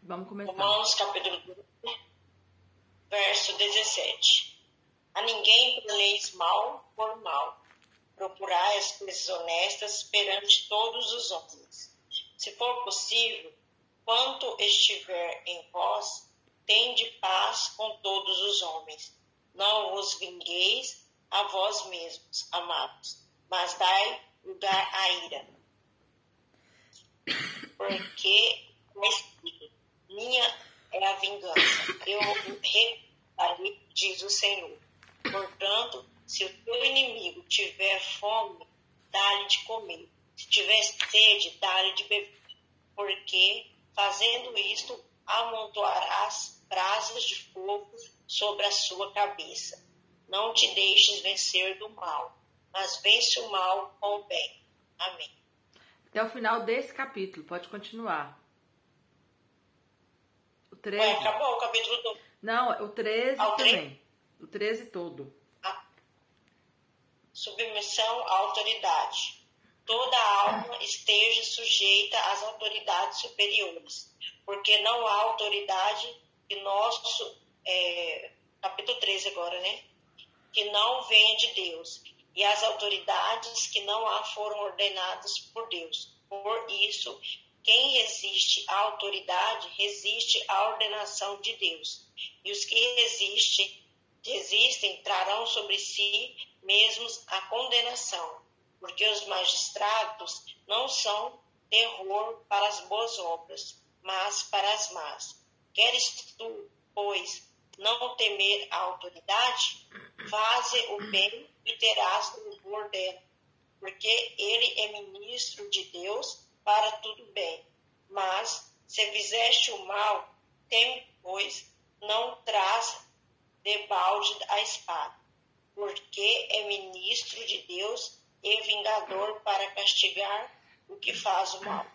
Vamos começar. Romanos capítulo 2, verso 17. A ninguém planeis mal por mal. Procurai as coisas honestas perante todos os homens. Se for possível, quanto estiver em vós, tende paz com todos os homens. Não vos vingueis a vós mesmos, amados, mas dai lugar à ira. Porque minha é a vingança, eu reparei, diz o Senhor. Portanto, se o teu inimigo tiver fome, dá-lhe de comer. Se tiver sede, dá-lhe de beber. Porque, fazendo isto, amontoarás brasas de fogo sobre a sua cabeça. Não te deixes vencer do mal, mas vence o mal com o bem. Amém. Até o final desse capítulo, pode continuar. O 13. Acabou o capítulo 2. Não, o 13 também. O 13 todo. Submissão à autoridade. Toda alma esteja sujeita às autoridades superiores, porque não há autoridade que nosso... capítulo 13 agora, né? Que não venha de Deus. E as autoridades que não há foram ordenadas por Deus. Por isso, quem resiste à autoridade, resiste à ordenação de Deus. E os que resistem trarão sobre si mesmos a condenação, porque os magistrados não são terror para as boas obras, mas para as más. Queres tu, pois, não temer a autoridade? Faze o bem e terás o louvor dela, porque ele é ministro de Deus para tudo bem. Mas, se fizeste o mal, teme, pois, não traz debalde a espada, porque é ministro de Deus e vingador para castigar o que faz o mal.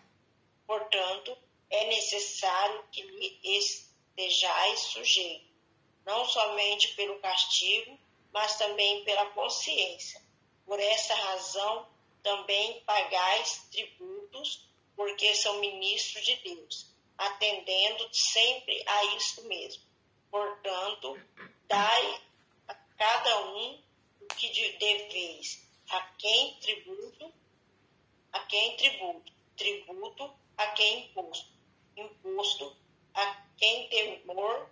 Portanto, é necessário que lhe estejais sujeito, não somente pelo castigo, mas também pela consciência. Por essa razão, também pagais tributos, porque são ministros de Deus, atendendo sempre a isto mesmo. Portanto, dai a cada um o que deveis, a quem tributo, tributo a quem imposto, a quem temor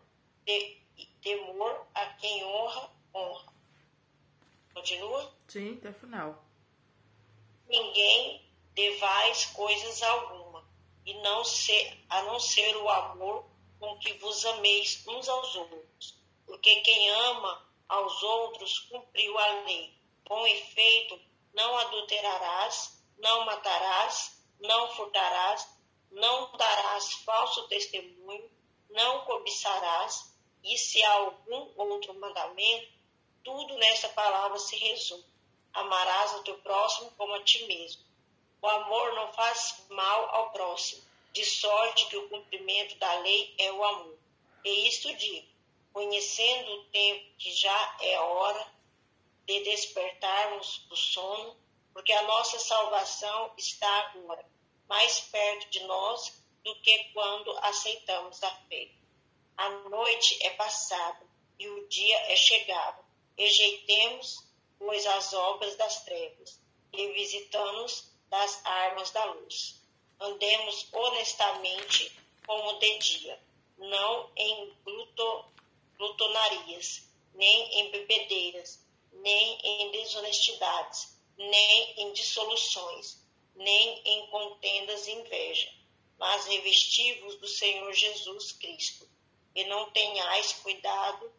a quem honra. Continua? Sim, até o final. Ninguém devais coisas alguma, a não ser o amor com que vos ameis uns aos outros. Porque quem ama aos outros cumpriu a lei. Com efeito, não adulterarás, não matarás, não furtarás, não darás falso testemunho, não cobiçarás, e se há algum outro mandamento, tudo nessa palavra se resume. Amarás o teu próximo como a ti mesmo. O amor não faz mal ao próximo, de sorte que o cumprimento da lei é o amor. E isto digo, conhecendo o tempo que já é hora de despertarmos do sono, porque a nossa salvação está agora mais perto de nós do que quando aceitamos a fé. A noite é passada e o dia é chegado. Rejeitemos, pois, as obras das trevas e visitamos das armas da luz. Andemos honestamente como de dia, não em glutonarias, nem em bebedeiras, nem em desonestidades, nem em dissoluções, nem em contendas e inveja, mas revesti-vos do Senhor Jesus Cristo, e não tenhais cuidado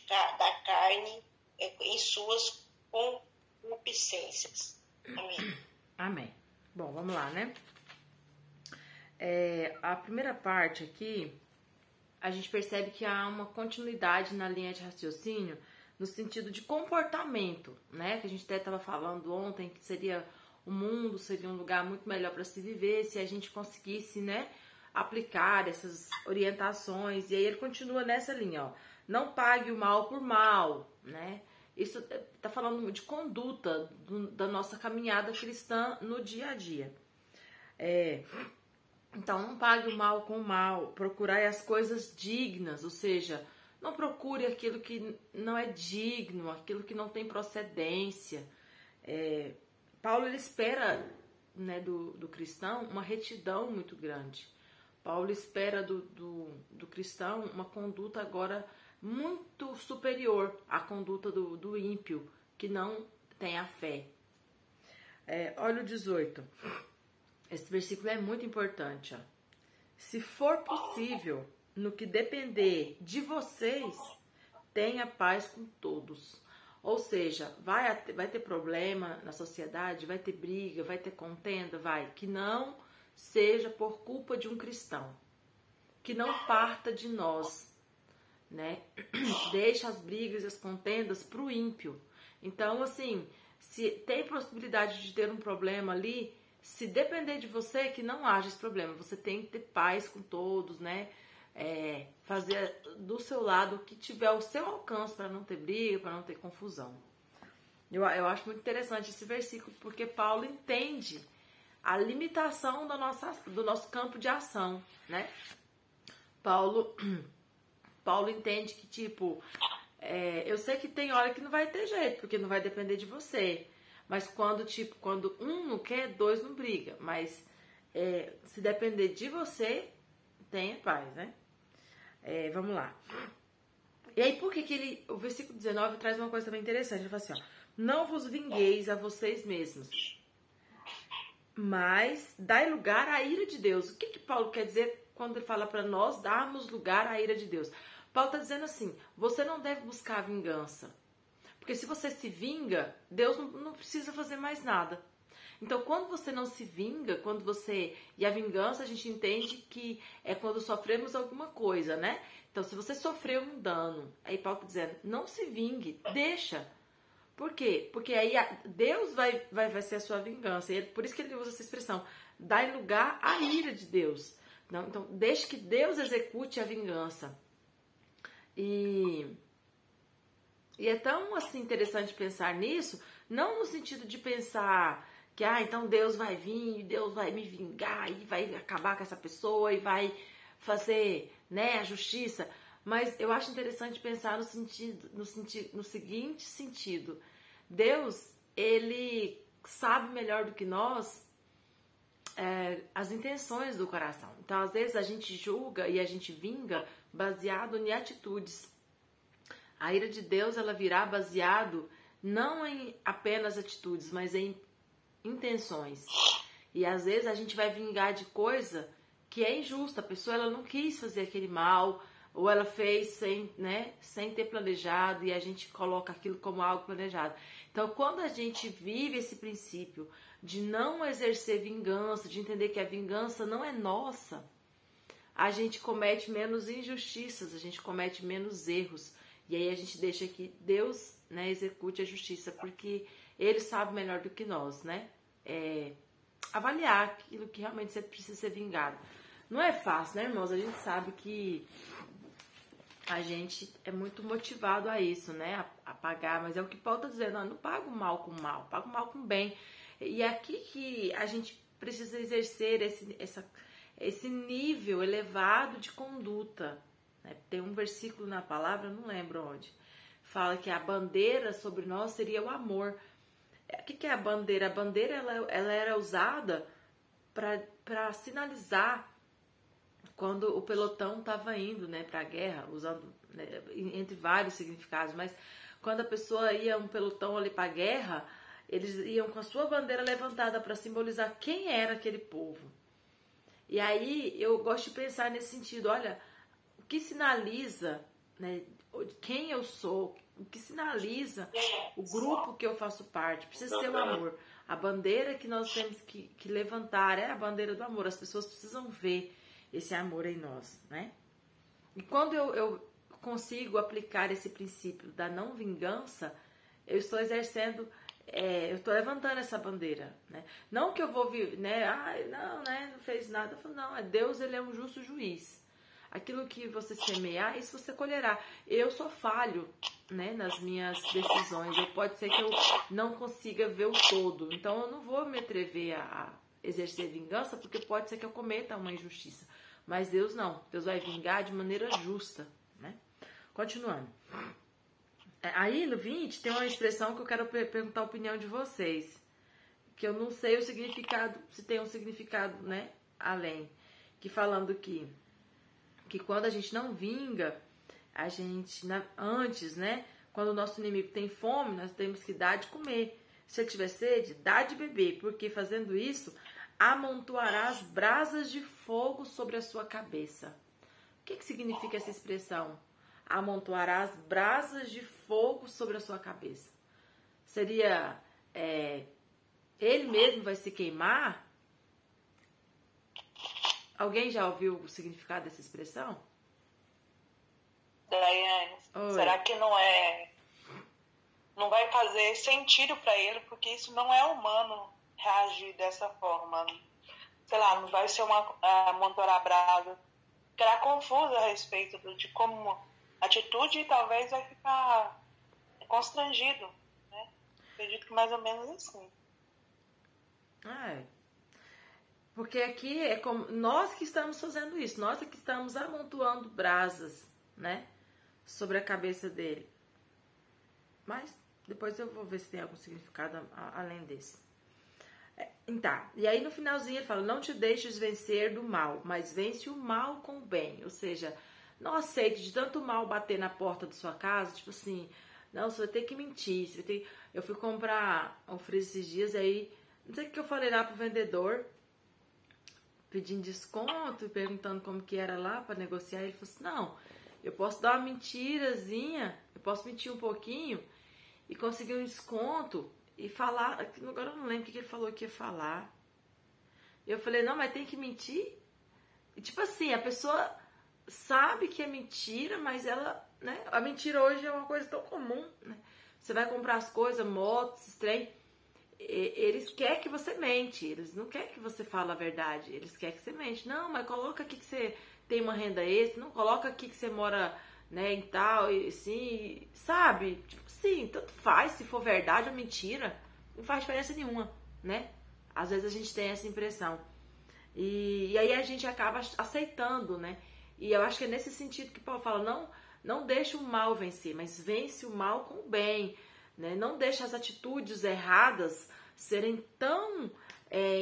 da carne em suas concupiscências. Amém. Amém. Bom, vamos lá, né? A primeira parte aqui, a gente percebe que há uma continuidade na linha de raciocínio no sentido de comportamento, né? Que a gente até estava falando ontem que o mundo seria um lugar muito melhor para se viver se a gente conseguisse, né, aplicar essas orientações. E aí ele continua nessa linha, ó. Não pague o mal por mal, né? Isso está falando de conduta da nossa caminhada cristã no dia a dia. Então, não pague o mal com o mal, procurai as coisas dignas, ou seja, não procure aquilo que não é digno, aquilo que não tem procedência. Paulo, ele espera, né, do cristão uma retidão muito grande. Paulo espera do cristão uma conduta agora muito superior à conduta do ímpio, que não tem a fé. Olha o 18. Esse versículo é muito importante. Ó. Se for possível, no que depender de vocês, tenha paz com todos. Ou seja, vai ter problema na sociedade, vai ter briga, vai ter contenda, que não seja por culpa de um cristão, que não parta de nós, né? Deixa as brigas e as contendas para o ímpio. Então, assim, se tem possibilidade de ter um problema ali, se depender de você, que não haja esse problema. Você tem que ter paz com todos, né? Fazer do seu lado o que tiver ao seu alcance para não ter briga, para não ter confusão. Eu acho muito interessante esse versículo, porque Paulo entende a limitação do nosso campo de ação, né? Paulo entende que, tipo, eu sei que tem hora que não vai ter jeito, porque não vai depender de você. Mas quando um não quer, dois não briga. Mas se depender de você, tenha paz, né? Vamos lá. E aí, por que o versículo 19 traz uma coisa também interessante? Ele fala assim, ó, não vos vingueis a vocês mesmos, mas dai lugar à ira de Deus. O que Paulo quer dizer quando ele fala para nós darmos lugar à ira de Deus? Paulo está dizendo assim, você não deve buscar a vingança. Porque se você se vinga, Deus não precisa fazer mais nada. Então, quando você não se vinga, e a vingança a gente entende que é quando sofremos alguma coisa, né? Então, se você sofreu um dano, aí Paulo está dizendo, não se vingue, deixa. Por quê? Porque aí Deus vai ser a sua vingança. E por isso que ele usa essa expressão, dai lugar à ira de Deus. Não, então, deixe que Deus execute a vingança. E é tão assim, interessante pensar nisso, não no sentido de pensar que então Deus vai vir, Deus vai me vingar e vai acabar com essa pessoa e vai fazer, né, a justiça. Mas eu acho interessante pensar no seguinte sentido. Deus, ele sabe melhor do que nós as intenções do coração. Então, às vezes, a gente julga e a gente vinga baseado em atitudes. A ira de Deus, ela virá baseado não em apenas atitudes, mas em intenções. E às vezes a gente vai vingar de coisa que é injusta. A pessoa, ela não quis fazer aquele mal, ou ela fez sem ter planejado, e a gente coloca aquilo como algo planejado. Então, quando a gente vive esse princípio de não exercer vingança, de entender que a vingança não é nossa, a gente comete menos injustiças, a gente comete menos erros. E aí a gente deixa que Deus, né, execute a justiça, porque Ele sabe melhor do que nós, né? Avaliar aquilo que realmente precisa ser vingado. Não é fácil, né, irmãos? A gente sabe que a gente é muito motivado a isso, né? A pagar, mas é o que Paulo está dizendo, não paga o mal com o mal, paga o mal com o bem. E é aqui que a gente precisa exercer esse nível elevado de conduta. Tem um versículo na palavra, não lembro onde, fala que a bandeira sobre nós seria o amor. O que é a bandeira? A bandeira ela era usada para sinalizar quando o pelotão estava indo, né, para a guerra, usando, né, entre vários significados, mas quando a pessoa ia um pelotão ali para a guerra, eles iam com a sua bandeira levantada para simbolizar quem era aquele povo. E aí eu gosto de pensar nesse sentido, olha, o que sinaliza, né, quem eu sou, o que sinaliza o grupo que eu faço parte, precisa ser o amor. A bandeira que nós temos que levantar é a bandeira do amor. As pessoas precisam ver esse amor em nós, né? E quando eu consigo aplicar esse princípio da não vingança, eu estou exercendo, eu estou levantando essa bandeira, né? Não que eu vou vir, né? Não fez nada. Eu falo, não, Deus, ele é um justo juiz. Aquilo que você semear, isso você colherá. Eu sou falho, né, nas minhas decisões. Pode ser que eu não consiga ver o todo. Então, eu não vou me atrever a exercer vingança, porque pode ser que eu cometa uma injustiça. Mas Deus não. Deus vai vingar de maneira justa, né? Continuando. Aí no 20 tem uma expressão que eu quero perguntar a opinião de vocês. Que eu não sei o significado, se tem um significado, né, além. Que falando que quando a gente não vinga, a gente, antes, né, quando o nosso inimigo tem fome, nós temos que dar de comer. Se ele tiver sede, dá de beber, porque fazendo isso, amontoarás brasas de fogo sobre a sua cabeça. O que significa essa expressão? Amontoarás brasas de fogo sobre a sua cabeça. Seria, ele mesmo vai se queimar? Alguém já ouviu o significado dessa expressão? Daiane, será que não vai fazer sentido para ele, porque isso não é humano reagir dessa forma. Sei lá, não vai ser uma amontoar brasa. Ficará confuso a respeito de como a atitude e talvez vai ficar constrangido, né? Acredito que mais ou menos assim. Porque aqui é como nós que estamos fazendo isso, nós é que estamos amontoando brasas, né, sobre a cabeça dele. Mas depois eu vou ver se tem algum significado além desse. Tá, e aí no finalzinho ele fala, não te deixes vencer do mal, mas vence o mal com o bem. Ou seja, não aceite de tanto mal bater na porta da sua casa, tipo assim, não, você vai ter que mentir, você vai ter... Eu fui comprar um freezer esses dias, aí, não sei o que eu falei lá pro vendedor, pedindo desconto, perguntando como que era lá para negociar, ele falou assim, não, eu posso dar uma mentirazinha, eu posso mentir um pouquinho e conseguir um desconto e falar, agora eu não lembro o que ele falou que ia falar. Eu falei, não, mas tem que mentir? E tipo assim, a pessoa sabe que é mentira, mas ela, né, a mentira hoje é uma coisa tão comum, né? Você vai comprar as coisas, motos, trem, eles querem que você mente, eles não querem que você fale a verdade, eles querem que você mente. Não, mas coloca aqui que você tem uma renda extra, não coloca aqui que você mora, né, em tal, e assim, sabe? Tipo assim, tanto faz se for verdade ou mentira, não faz diferença nenhuma, né? Às vezes a gente tem essa impressão. E aí a gente acaba aceitando, né? E eu acho que é nesse sentido que Paulo fala, não deixa o mal vencer, mas vence o mal com o bem, né? Não deixa as atitudes erradas serem tão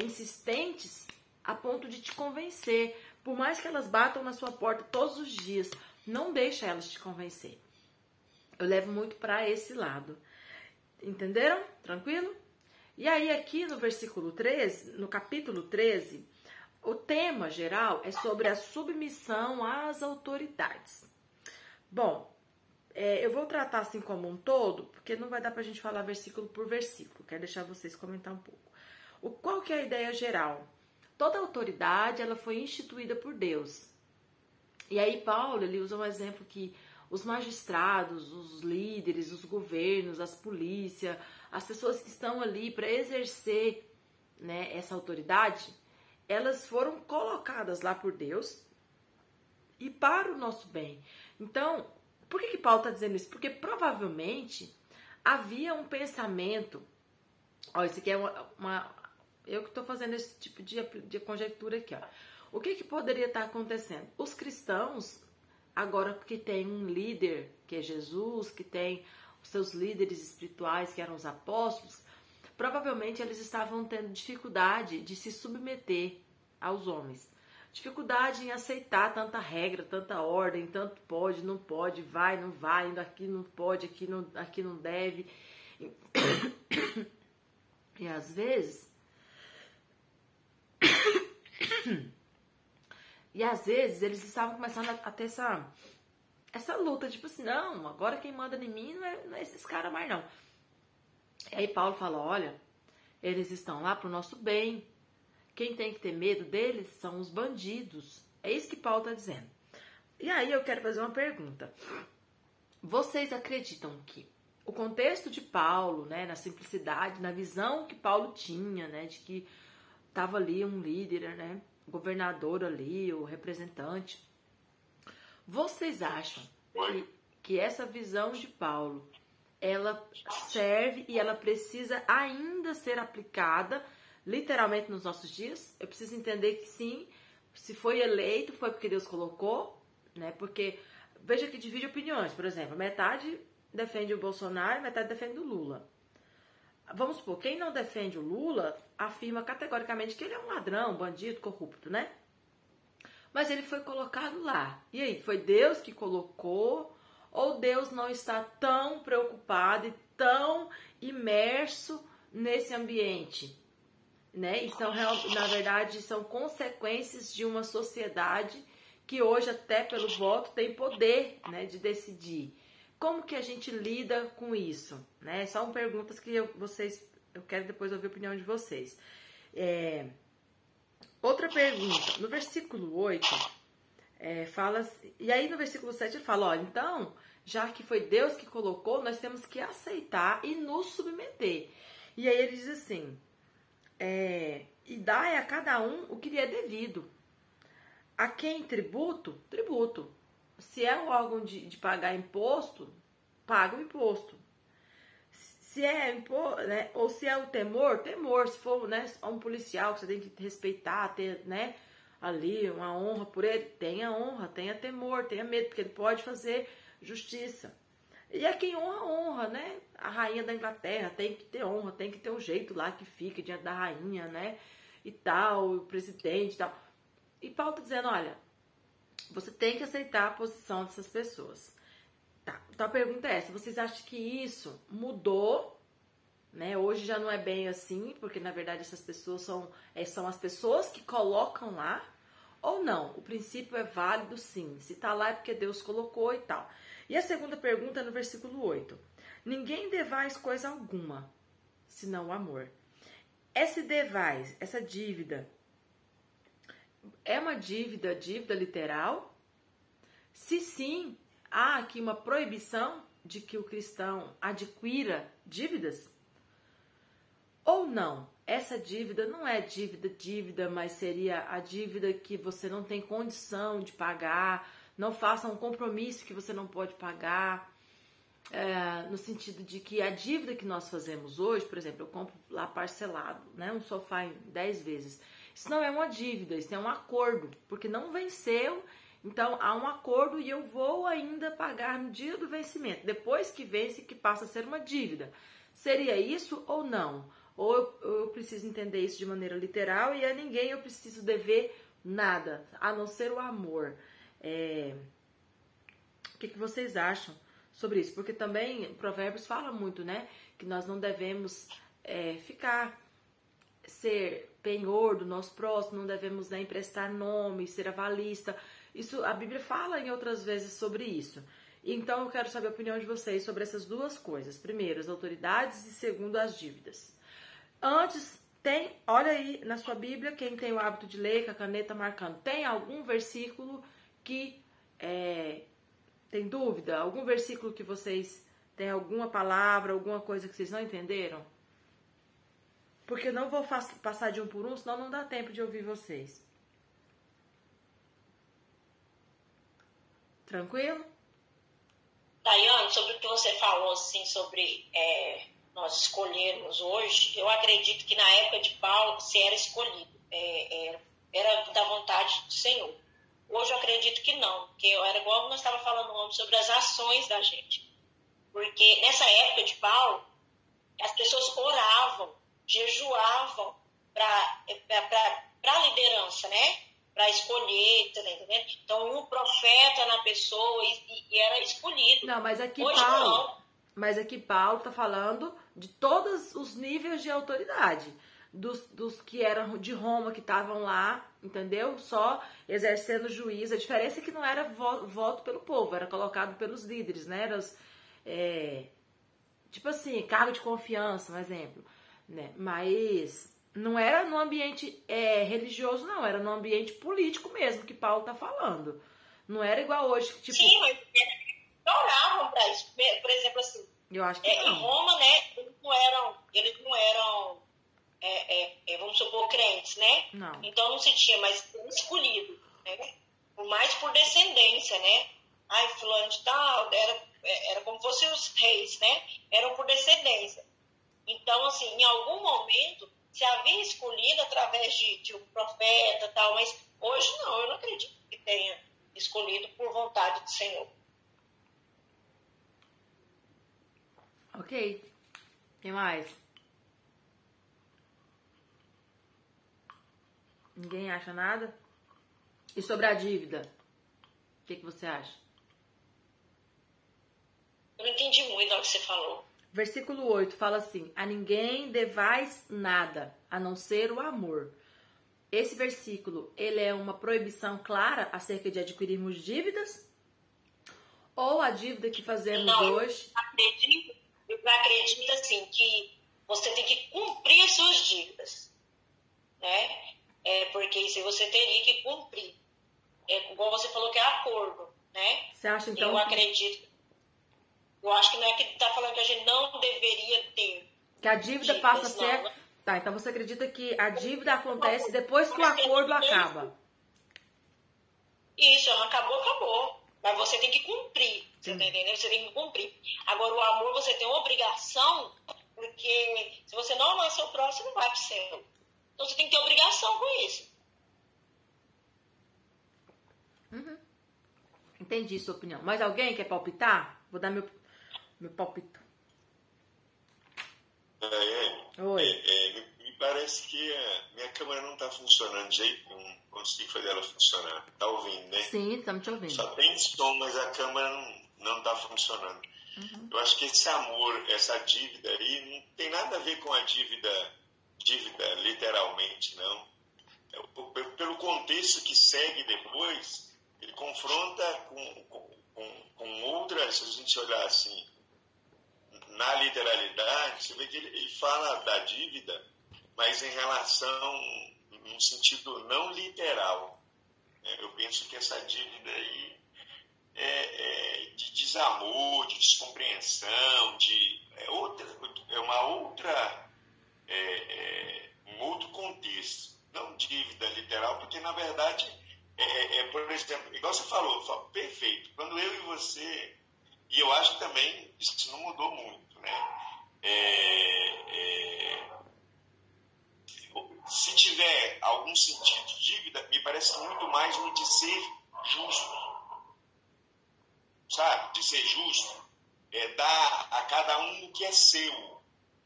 insistentes a ponto de te convencer. Por mais que elas batam na sua porta todos os dias, não deixa elas te convencer. Eu levo muito para esse lado. Entenderam? Tranquilo? E aí aqui no versículo 13, no capítulo 13, o tema geral é sobre a submissão às autoridades. Bom, eu vou tratar assim como um todo, porque não vai dar pra gente falar versículo por versículo. Quero deixar vocês comentar um pouco. Qual que é a ideia geral? Toda autoridade, ela foi instituída por Deus. E aí Paulo, ele usa um exemplo que os magistrados, os líderes, os governos, as polícias, as pessoas que estão ali para exercer, né, essa autoridade, elas foram colocadas lá por Deus e para o nosso bem. Então, por que Paulo está dizendo isso? Porque provavelmente havia um pensamento... Ó, isso aqui é eu que estou fazendo esse tipo de conjectura aqui, ó. O que poderia estar acontecendo? Os cristãos, agora que tem um líder, que é Jesus, que tem os seus líderes espirituais, que eram os apóstolos, provavelmente eles estavam tendo dificuldade de se submeter aos homens. Dificuldade em aceitar tanta regra, tanta ordem, tanto pode, não pode, vai, não vai, aqui não pode, aqui não deve. E às vezes... eles estavam começando a ter essa luta, tipo assim, não, agora quem manda em mim não é esses caras mais não. E aí Paulo fala, olha, eles estão lá pro nosso bem. Quem tem que ter medo deles são os bandidos. É isso que Paulo está dizendo. E aí eu quero fazer uma pergunta. Vocês acreditam que o contexto de Paulo, né, na simplicidade, na visão que Paulo tinha, né, de que estava ali um líder, né, governador ali, o representante, vocês acham que essa visão de Paulo, ela serve e ela precisa ainda ser aplicada literalmente nos nossos dias? Eu preciso entender que sim, se foi eleito, foi porque Deus colocou, né? Porque, veja que divide opiniões. Por exemplo, metade defende o Bolsonaro e metade defende o Lula. Vamos supor, quem não defende o Lula afirma categoricamente que ele é um ladrão, bandido, corrupto, né? Mas ele foi colocado lá. E aí, foi Deus que colocou? Ou Deus não está tão preocupado e tão imerso nesse ambiente? Né? E são, na verdade, são consequências de uma sociedade que hoje, até pelo voto, tem poder, né, de decidir. Como que a gente lida com isso? Né? São perguntas que eu quero depois ouvir a opinião de vocês. Outra pergunta. No versículo 8, fala... E aí no versículo 7 ele fala, olha, então, já que foi Deus que colocou, nós temos que aceitar e nos submeter. E aí ele diz assim, e dai a cada um o que lhe é devido. A quem tributo, tributo. Se é um órgão de pagar imposto, paga o imposto. Se é né, ou se é o temor. Se for, né, um policial que você tem que respeitar, ter, né, ali uma honra por ele, tenha honra, tenha temor, tenha medo, porque ele pode fazer justiça. E é quem honra, né? A rainha da Inglaterra tem que ter honra, tem que ter um jeito lá que fica diante da rainha, né? E tal, o presidente e tal. E Paulo está dizendo, olha, você tem que aceitar a posição dessas pessoas. Tá, então a pergunta é essa, vocês acham que isso mudou, né? Hoje já não é bem assim, porque na verdade essas pessoas são as pessoas que colocam lá, ou não? O princípio é válido sim, se tá lá é porque Deus colocou e tal. E a segunda pergunta é no versículo 8. Ninguém devais coisa alguma, senão o amor. Esse devais, essa dívida, é uma dívida literal? Se sim, há aqui uma proibição de que o cristão adquira dívidas? Ou não? Essa dívida não é dívida, mas seria a dívida que você não tem condição de pagar, não faça um compromisso que você não pode pagar, no sentido de que a dívida que nós fazemos hoje, por exemplo, eu compro lá parcelado, né, um sofá em 10 vezes, isso não é uma dívida, isso é um acordo, porque não venceu, então há um acordo e eu vou ainda pagar no dia do vencimento, depois que vence que passa a ser uma dívida. Seria isso ou não? Ou eu preciso entender isso de maneira literal e a ninguém eu preciso dever nada, a não ser o amor. O que vocês acham sobre isso? Porque também Provérbios fala muito, né? Que nós não devemos ser penhor do nosso próximo, não devemos, né, emprestar nome, ser avalista. Isso, a Bíblia fala em outras vezes sobre isso. Então eu quero saber a opinião de vocês sobre essas duas coisas. Primeiro, as autoridades e segundo, as dívidas. Antes, olha aí na sua Bíblia, quem tem o hábito de ler com a caneta marcando, tem algum versículo que tem dúvida? Algum versículo que vocês têm alguma palavra, alguma coisa que vocês não entenderam? Porque eu não vou passar de um por um, senão não dá tempo de ouvir vocês. Tranquilo? Daiane, sobre o que você falou, assim, sobre nós escolhermos hoje, eu acredito que na época de Paulo se era escolhido, era da vontade do Senhor. Hoje eu acredito que não, porque era igual nós estávamos falando ontem sobre as ações da gente. Porque nessa época de Paulo, as pessoas oravam, jejuavam para a liderança, né? Para escolher, tá entendendo? Então, um profeta na pessoa e era escolhido. Não, mas aqui hoje Paulo está falando de todos os níveis de autoridade. Dos que eram de Roma, que estavam lá, entendeu? Só exercendo juízo. A diferença é que não era voto pelo povo, era colocado pelos líderes, né? Tipo assim, cargo de confiança, um exemplo. Né? Mas não era no ambiente religioso, não. Era no ambiente político mesmo que Paulo está falando. Não era igual hoje. Tipo... Sim, mas oravam para isso. Por exemplo, assim, eu acho que não. Em Roma, né? Eles não eram vamos supor, crentes, né? Não. Então não se tinha, mas escolhido, né? Mais por descendência, né? Ai, fulano de tal, era como fossem os reis, né? Eram por descendência. Então, assim, em algum momento, se havia escolhido através de um profeta e tal, mas hoje não, eu não acredito que tenha escolhido por vontade do Senhor. Ok. O que mais? Ninguém acha nada? E sobre a dívida? O que você acha? Eu não entendi muito o que você falou. Versículo 8 fala assim: a ninguém devais nada, a não ser o amor. Esse versículo, ele é uma proibição clara acerca de adquirirmos dívidas? Ou a dívida que fazemos hoje... Eu acredito assim, que você tem que cumprir suas dívidas, né? Porque isso você teria que cumprir. Igual você falou que é acordo, né? Você acha então Eu acredito... Eu acho que não é que está falando que a gente não deveria ter. Que a dívida passa a ser... Não. Tá, então você acredita que a dívida acontece depois que o acordo acaba? Isso, acabou, acabou. Mas você tem que cumprir, você tá entendendo? Você tem que cumprir. Agora, o amor, você tem uma obrigação, porque se você não amar seu próximo, não vai pro céu. Então, você tem que ter obrigação com isso. Uhum. Entendi sua opinião. Mais alguém quer palpitar? Vou dar meu palpito. Oi. Me parece que a minha câmera não está funcionando de jeito nenhum. Não consigo fazer ela funcionar. Tá ouvindo, né? Sim, estamos te ouvindo. Só tem som, mas a câmera não está funcionando. Uhum. Eu acho que esse amor, essa dívida aí, não tem nada a ver com a dívida literalmente, não. Pelo contexto que segue depois, ele confronta com outras, se a gente olhar assim, na literalidade, você vê que ele fala da dívida, mas em relação, num sentido não literal. Eu penso que essa dívida aí é de desamor, de descompreensão, um outro contexto. Não dívida literal, porque na verdade, por exemplo, igual você falou, perfeito. Quando eu e você, e eu acho que também isso não mudou muito, né? Se tiver algum sentido de dívida, me parece muito mais no de ser justo, sabe? De ser justo, dar a cada um o que é seu,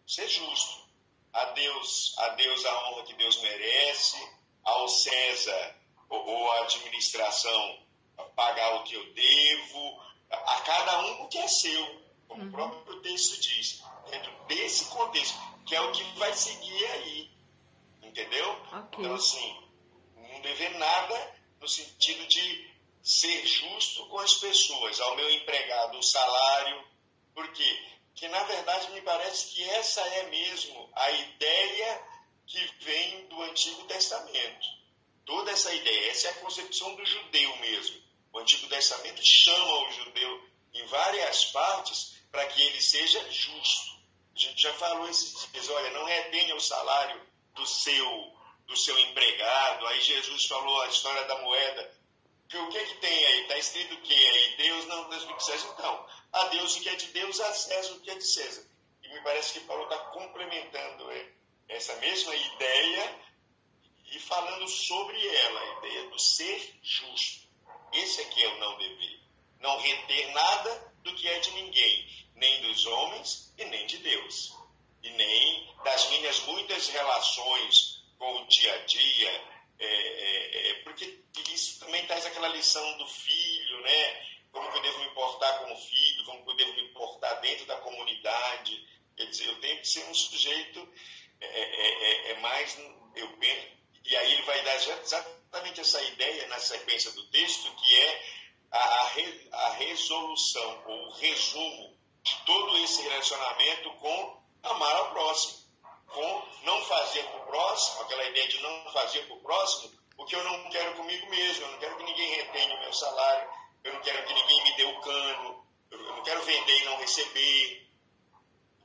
ser justo. A Deus a honra que Deus merece, ao César ou à administração pagar o que eu devo, a cada um o que é seu, como o próprio texto diz, dentro desse contexto, que é o que vai seguir aí, entendeu? Okay. Então, assim, não dever nada no sentido de ser justo com as pessoas, ao meu empregado o salário, por quê? Que, na verdade, me parece que essa é mesmo a ideia que vem do Antigo Testamento. Toda essa ideia, essa é a concepção do judeu mesmo. O Antigo Testamento chama o judeu em várias partes para que ele seja justo. A gente já falou esses dias, olha, não retenha o salário do seu empregado. Aí Jesus falou a história da moeda. O que tem aí? Está escrito o que aí? Deus não Deus o que César. Então, a Deus o que é de Deus, a César o que é de César. E me parece que Paulo está complementando essa mesma ideia e falando sobre ela, a ideia do ser justo. Esse aqui é o não dever. Não reter nada do que é de ninguém, nem dos homens e nem de Deus. E nem das minhas muitas relações com o dia a dia, porque isso também traz aquela lição do filho, né? Como que eu devo me portar como filho, como que eu devo me portar dentro da comunidade. Quer dizer, eu tenho que ser um sujeito mais, eu penso, e aí ele vai dar exatamente essa ideia na sequência do texto, que é a resolução, ou o resumo de todo esse relacionamento com amar ao próximo, com não fazer para o próximo, aquela ideia de não fazer para o próximo o que eu não quero comigo mesmo. Eu não quero que ninguém retenha o meu salário, eu não quero que ninguém me dê o cano, eu não quero vender e não receber,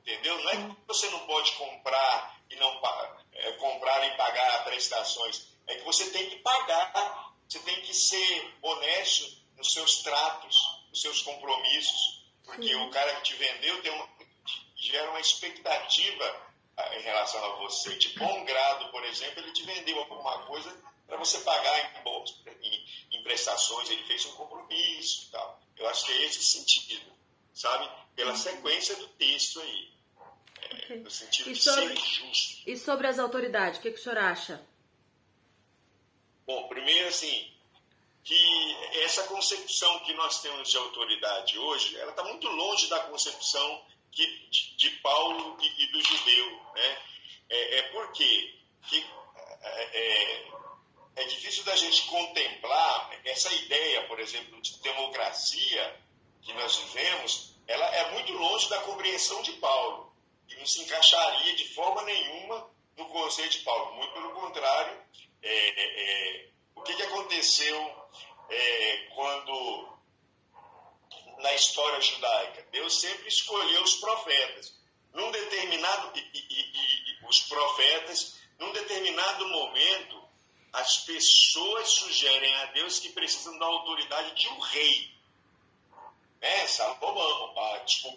entendeu? Não é que você não pode comprar e pagar prestações, é que você tem que pagar, você tem que ser honesto nos seus tratos, nos seus compromissos, porque o cara que te vendeu gera uma expectativa em relação a você. De bom grado, por exemplo, ele te vendeu alguma coisa para você pagar em prestações, ele fez um compromisso e tal. Eu acho que é esse o sentido, sabe? Pela sequência do texto aí. Okay. No sentido de ser justo. E sobre as autoridades, o que o senhor acha? Bom, primeiro assim, que essa concepção que nós temos de autoridade hoje, ela está muito longe da concepção de Paulo e do judeu, né? Porque é difícil da gente contemplar essa ideia, por exemplo, de democracia que nós vivemos, ela é muito longe da compreensão de Paulo, e não se encaixaria de forma nenhuma no conceito de Paulo. Muito pelo contrário, o que aconteceu quando, na história judaica, Deus sempre escolheu os profetas. Os profetas, num determinado momento, as pessoas sugerem a Deus que precisam da autoridade de um rei.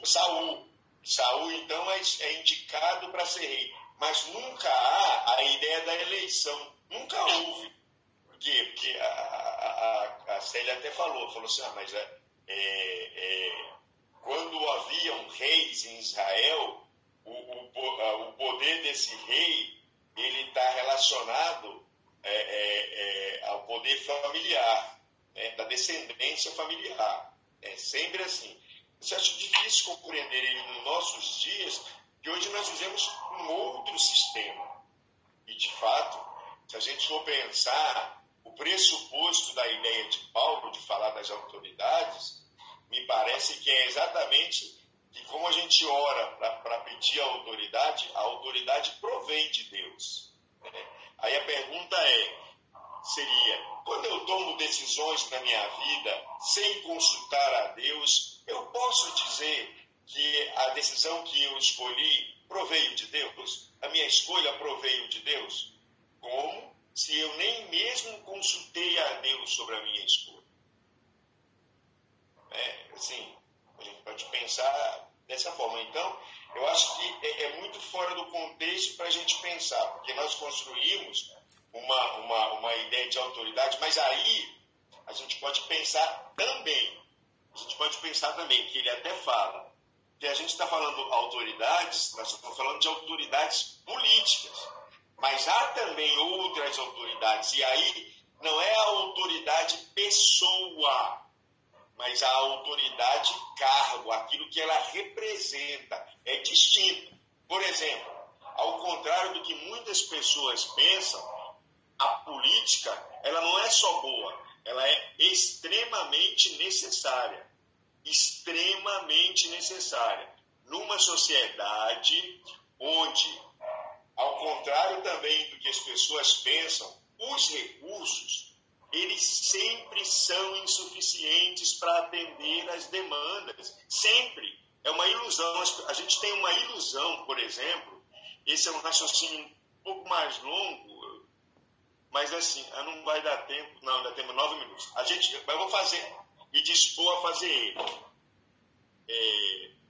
Saul. Saul, então, é indicado para ser rei. Mas nunca há a ideia da eleição. Nunca houve. Por quê? Porque a Célia até falou assim, mas quando haviam reis em Israel, o poder desse rei, ele está relacionado ao poder familiar, né, da descendência familiar. É sempre assim. Eu acho difícil compreender ele nos nossos dias, que hoje nós vivemos um outro sistema. E, de fato, se a gente for pensar, o pressuposto da ideia de Paulo de falar das autoridades, me parece que é exatamente que, como a gente ora para pedir a autoridade provém de Deus. Né? Aí a pergunta seria, quando eu tomo decisões na minha vida sem consultar a Deus, eu posso dizer que a decisão que eu escolhi proveio de Deus? A minha escolha proveio de Deus? Como se eu nem mesmo consultei a Deus sobre a minha escolha? Assim, a gente pode pensar dessa forma. Então, eu acho que é muito fora do contexto para a gente pensar, porque nós construímos uma ideia de autoridade, mas aí a gente pode pensar também, que ele até fala, que a gente está falando autoridades, nós estamos falando de autoridades políticas, mas há também outras autoridades, e aí não é a autoridade pessoa, mas a autoridade cargo, aquilo que ela representa, é distinto. Por exemplo, ao contrário do que muitas pessoas pensam, a política, ela não é só boa, ela é extremamente necessária. Extremamente necessária. Numa sociedade onde, ao contrário também do que as pessoas pensam, os recursos, eles sempre são insuficientes para atender às demandas. Sempre. É uma ilusão. A gente tem uma ilusão, por exemplo, esse é um raciocínio um pouco mais longo, mas assim, não vai dar tempo, não, ainda temos 9 minutos. Eu vou fazer, me dispor a fazer ele.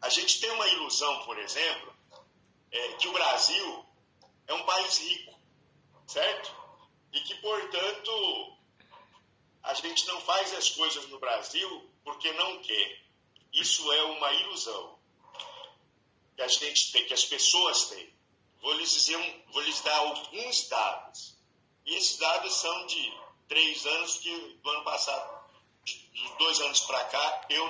A gente tem uma ilusão, por exemplo, que o Brasil é um país rico, certo? E que, portanto, a gente não faz as coisas no Brasil porque não quer. Isso é uma ilusão que a gente tem, que as pessoas têm. Vou lhes dar alguns dados. E esses dados são de 3 anos, que do ano passado, dos 2 anos para cá, eu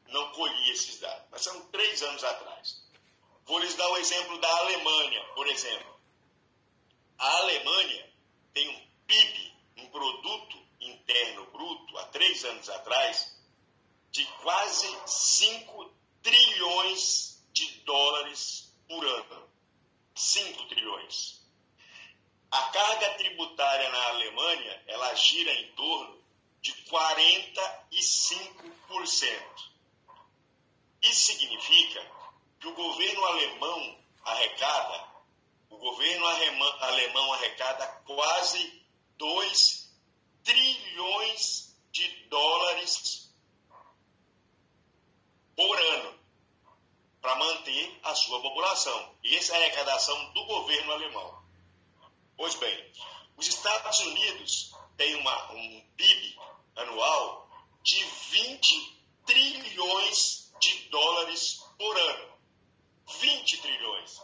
não colhi esses dados. Mas são 3 anos atrás. Vou lhes dar o exemplo da Alemanha, por exemplo. A Alemanha tem um PIB, um produto interno bruto, há 3 anos atrás, de quase 5 trilhões de dólares por ano. 5 trilhões. A carga tributária na Alemanha, ela gira em torno de 45%. Isso significa que o governo alemão arrecada quase 2 trilhões de dólares por ano para manter a sua sua população. E essa é a arrecadação do governo alemão. Pois bem, os Estados Unidos têm um PIB anual de 20 trilhões de dólares por ano. 20 trilhões.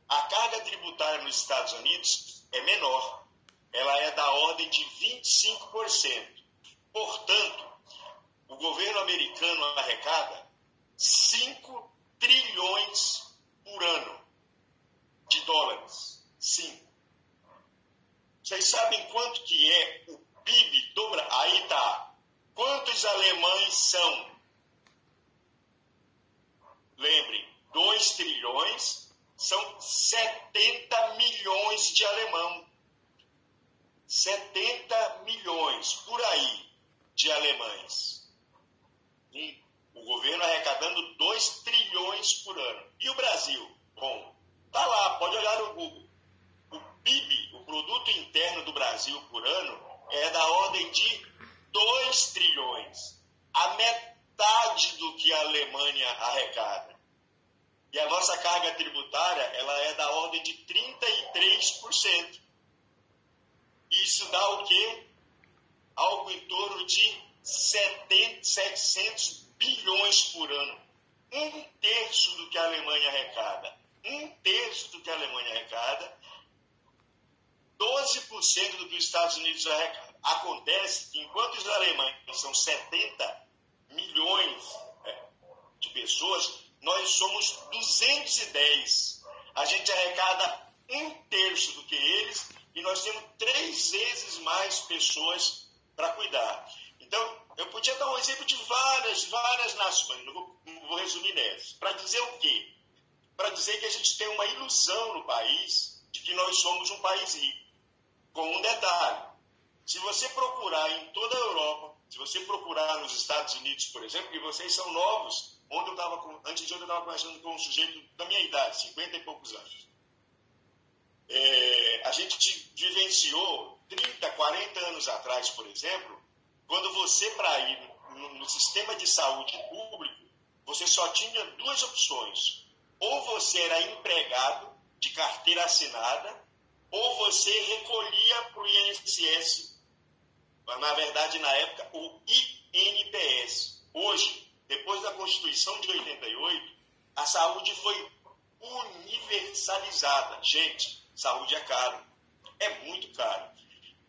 A carga tributária nos Estados Unidos é menor. Ela é da ordem de 25%. Portanto, o governo americano arrecada 5 trilhões por ano de dólares. 5. Vocês sabem quanto que é o PIB do Brasil? Aí tá. Quantos alemães são? Lembrem, 2 trilhões são 70 milhões de alemão. 70 milhões, por aí, de alemães. E o governo arrecadando 2 trilhões por ano. E o Brasil? Bom, tá lá, pode olhar no Google. O PIB, o Produto Interno do Brasil por ano, é da ordem de 2 trilhões. A metade do que a Alemanha arrecada. E a nossa carga tributária, ela é da ordem de 33%. Isso dá o quê? Algo em torno de 700 bilhões por ano. 1/3 do que a Alemanha arrecada. 1/3 do que a Alemanha arrecada. 12% do que os Estados Unidos arrecada. Acontece que enquanto os alemães são 70 milhões de pessoas, nós somos 210. A gente arrecada 1/3 do que eles e nós temos 3 vezes mais pessoas para cuidar. Então, eu podia dar um exemplo de várias nações, não vou resumir nessas. Para dizer o quê? Para dizer que a gente tem uma ilusão no país de que nós somos um país rico. Com um detalhe, se você procurar em toda a Europa, se você procurar nos Estados Unidos, por exemplo, e vocês são novos, antes de ontem eu estava conversando com um sujeito da minha idade, 50 e poucos anos. A gente vivenciou 30, 40 anos atrás, por exemplo, quando você, para ir no sistema de saúde público, você só tinha 2 opções. Ou você era empregado de carteira assinada, ou você recolhia para o INSS, na verdade, na época, o INPS. Hoje, depois da Constituição de 88, a saúde foi universalizada. Gente, saúde é caro. É muito caro.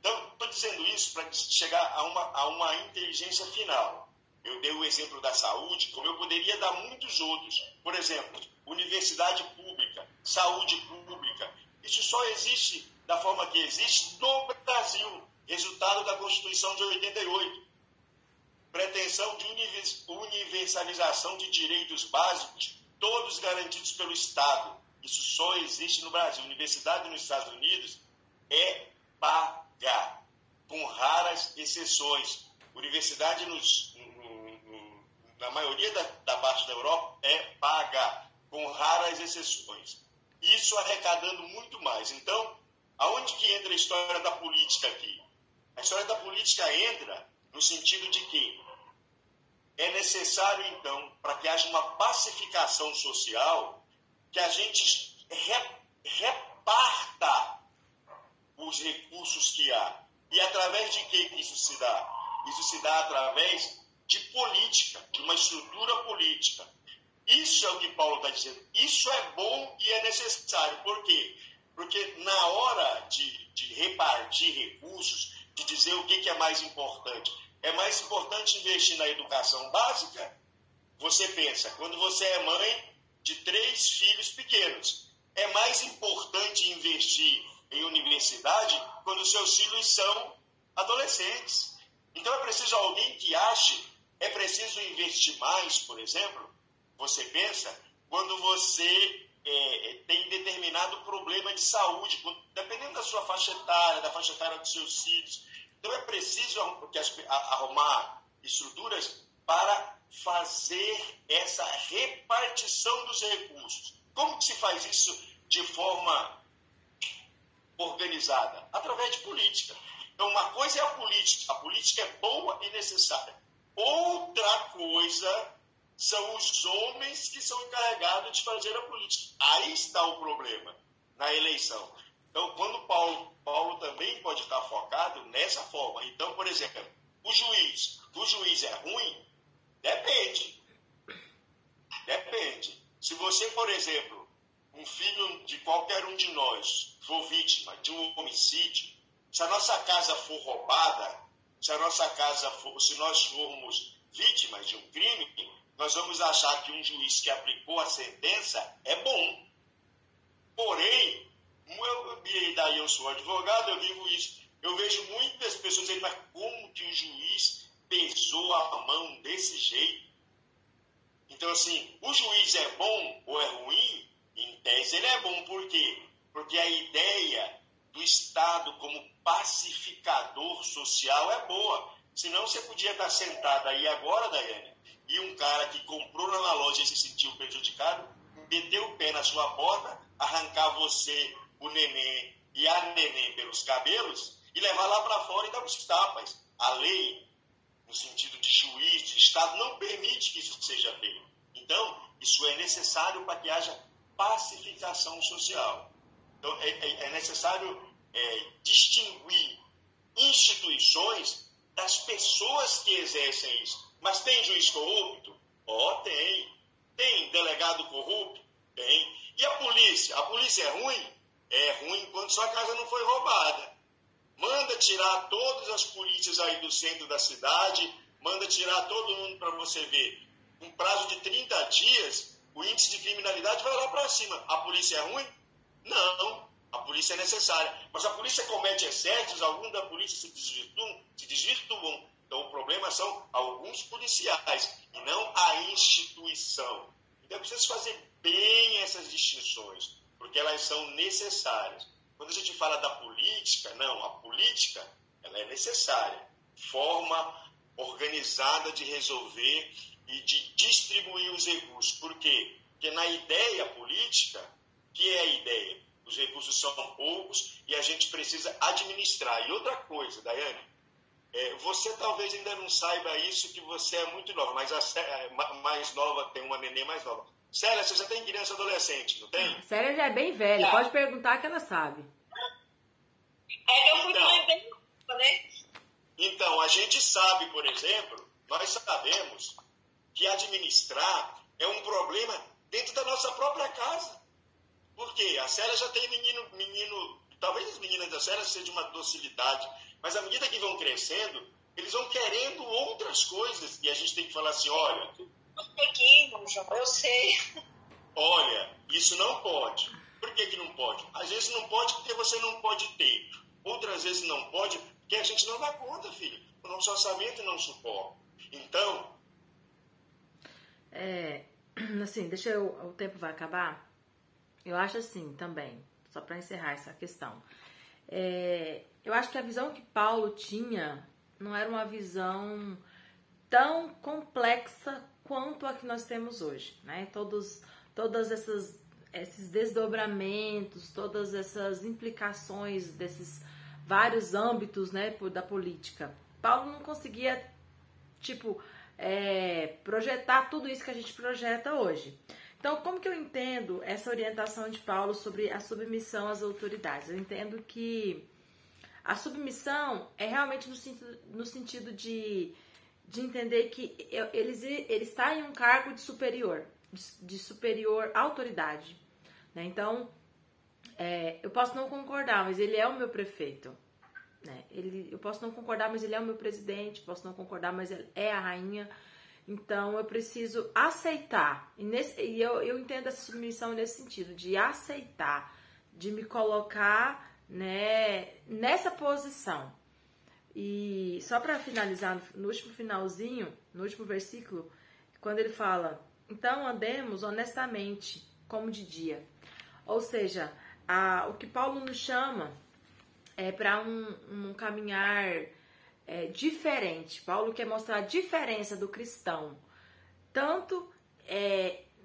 Então, estou dizendo isso para chegar a uma inteligência final. Eu dei o exemplo da saúde, como eu poderia dar muitos outros. Por exemplo, universidade pública, saúde pública. Isso só existe da forma que existe no Brasil. Resultado da Constituição de 88. Pretensão de universalização de direitos básicos, todos garantidos pelo Estado. Isso só existe no Brasil. Universidade nos Estados Unidos é paga, com raras exceções. Universidade na maioria da parte da Europa é paga, com raras exceções. Isso arrecadando muito mais. Então, aonde que entra a história da política aqui? A história da política entra no sentido de que é necessário, então, para que haja uma pacificação social, que a gente reparta os recursos que há. E através de que isso se dá? Isso se dá através de política, de uma estrutura política. Isso é o que Paulo está dizendo. Isso é bom e é necessário. Por quê? Porque na hora de repartir recursos, de dizer o que é mais importante, é mais importante investir na educação básica? Você pensa, quando você é mãe de 3 filhos pequenos, é mais importante investir em universidade quando seus filhos são adolescentes. Então é preciso alguém que ache, é preciso investir mais, por exemplo, você pensa, quando você tem determinado problema de saúde, dependendo da sua faixa etária, da faixa etária dos seus filhos. Então é preciso arrumar estruturas para fazer essa repartição dos recursos. Como que se faz isso de forma organizada? Através de política. Então uma coisa é a política é boa e necessária. Outra coisa são os homens que são encarregados de fazer a política. Aí está o problema, na eleição. Então, quando Paulo também pode estar focado nessa forma. Então, por exemplo, o juiz é ruim? Depende. Se você, por exemplo, um filho de qualquer um de nós for vítima de um homicídio, se a nossa casa for roubada, se nós formos vítimas de um crime, nós vamos achar que um juiz que aplicou a sentença é bom. Porém, eu sou advogado, eu vivo isso. Eu vejo muitas pessoas dizendo, mas como que o juiz pesou a mão desse jeito? Então, assim, o juiz é bom ou é ruim? Em tese, ele é bom. Por quê? Porque a ideia do Estado como pacificador social é boa. Senão você podia estar sentado aí agora, Daiane, e um cara que comprou na loja e se sentiu prejudicado, meter o pé na sua porta, arrancar você, o neném e a neném pelos cabelos e levar lá para fora e dar os tapas. A lei, no sentido de juiz, de Estado, não permite que isso seja feito. Então, isso é necessário para que haja pacificação social. Então, é necessário distinguir instituições das pessoas que exercem isso. Mas tem juiz corrupto? Tem. Tem delegado corrupto? Tem. E a polícia? A polícia é ruim? É ruim quando sua casa não foi roubada. Manda tirar todas as polícias aí do centro da cidade, manda tirar todo mundo para você ver. Um prazo de 30 dias, o índice de criminalidade vai lá para cima. A polícia é ruim? Não. A polícia é necessária. Mas a polícia comete excessos, alguns da polícia se desvirtuam. Então, o problema são alguns policiais e não a instituição. Então, é preciso fazer bem essas distinções, porque elas são necessárias. Quando a gente fala da política, não, a política ela é necessária. Forma organizada de resolver e de distribuir os recursos. Por quê? Porque na ideia política, que é a ideia? Os recursos são poucos e a gente precisa administrar. E outra coisa, Daiane, você talvez ainda não saiba isso, que você é muito nova, mas a mais nova tem uma neném mais nova. Célia, você já tem criança adolescente, não tem? Célia já é bem velha, pode perguntar que ela sabe. É que eu fui mãe bem nova, né? Então, a gente sabe, por exemplo, nós sabemos que administrar é um problema dentro da nossa própria casa. Por quê? A Célia já tem menino, talvez as meninas da Célia sejam de uma docilidade, mas à medida que vão crescendo, eles vão querendo outras coisas. E a gente tem que falar assim, olha... Eu sei. Olha, isso não pode. Por que não pode? Às vezes não pode porque você não pode ter. Outras vezes não pode porque a gente não dá conta, filho. O nosso orçamento não suporta. Então... assim, o tempo vai acabar. Eu acho assim também, só para encerrar essa questão. Eu acho que a visão que Paulo tinha não era uma visão tão complexa quanto a que nós temos hoje, né? Todos esses desdobramentos, todas essas implicações desses vários âmbitos, né, da política. Paulo não conseguia, projetar tudo isso que a gente projeta hoje. Então, como que eu entendo essa orientação de Paulo sobre a submissão às autoridades? Eu entendo que a submissão é realmente no sentido de entender que ele está em um cargo de superior autoridade, né? Então, eu posso não concordar, mas ele é o meu prefeito, né? Eu posso não concordar, mas ele é o meu presidente, posso não concordar, mas ele é a rainha. Então, eu preciso aceitar, e eu entendo essa submissão nesse sentido, de aceitar, de me colocar, né, nessa posição. E só para finalizar, no último finalzinho, no último versículo, quando ele fala, então andemos honestamente, como de dia. Ou seja, o que Paulo nos chama é para um caminhar diferente. Paulo quer mostrar a diferença do cristão, tanto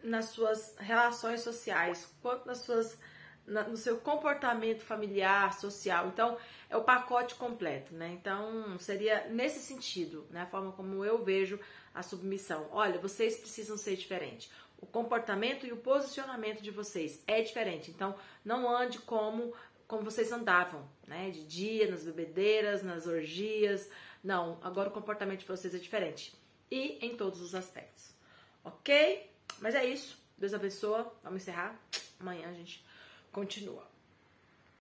nas suas relações sociais, quanto nas suas no seu comportamento familiar, social. Então, é o pacote completo, né? Então, seria nesse sentido, né? A forma como eu vejo a submissão. Olha, vocês precisam ser diferentes. O comportamento e o posicionamento de vocês é diferente. Então, não ande como vocês andavam, né? De dia, nas bebedeiras, nas orgias. Não, agora o comportamento de vocês é diferente. E em todos os aspectos. Ok? Mas é isso. Deus abençoe. Vamos encerrar. Amanhã a gente continua.